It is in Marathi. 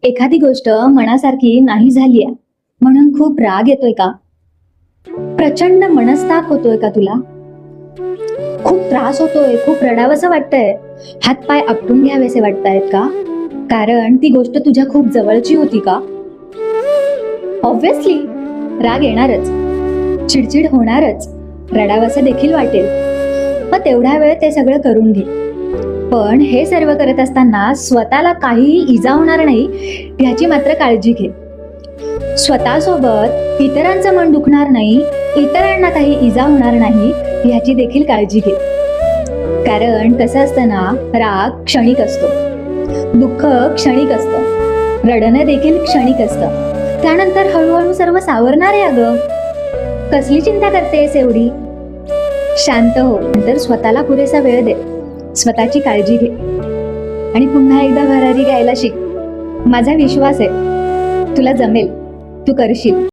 एखादी गोष्ट मनासारखी नाही झालीये म्हणून खूप राग येतोय का? प्रचंड मनस्ताप होतोय का तुला? खूप त्रास होतोय, खूप रडावंसं वाटतंय, हातपाय आपटून घ्यावेसे वाटतायत का? कारण ती गोष्ट तुझ्या खूप जवळची होती का? ऑब्व्हियसली राग येणारच, चिडचिड होणारच, रडावंसं देखील वाटेल. मग तेवढा वेळ ते सगळं करून घे. पण हे सर्व करत असताना स्वतःला काहीही इजा होणार नाही ह्याची मात्र काळजी घे. स्वतःसोबत इतरांचं मन दुखणार नाही, इतरांना काही इजा होणार नाही ह्याची देखील काळजी घे. कारण कसं असतं ना, राग क्षणिक असतो, दुःख क्षणिक असतं, रडणं देखील क्षणिक असतं. त्यानंतर हळूहळू सर्व सावरणार आहे. अगं, कसली चिंता करतेस एवढी? शांत हो, नंतर स्वतःला पुरेसा वेळ दे, स्वतःची काळजी घे आणि पुन्हा एकदा भरारी घ्यायला शिक. माझा विश्वास आहे तुला जमेल, तू करशील.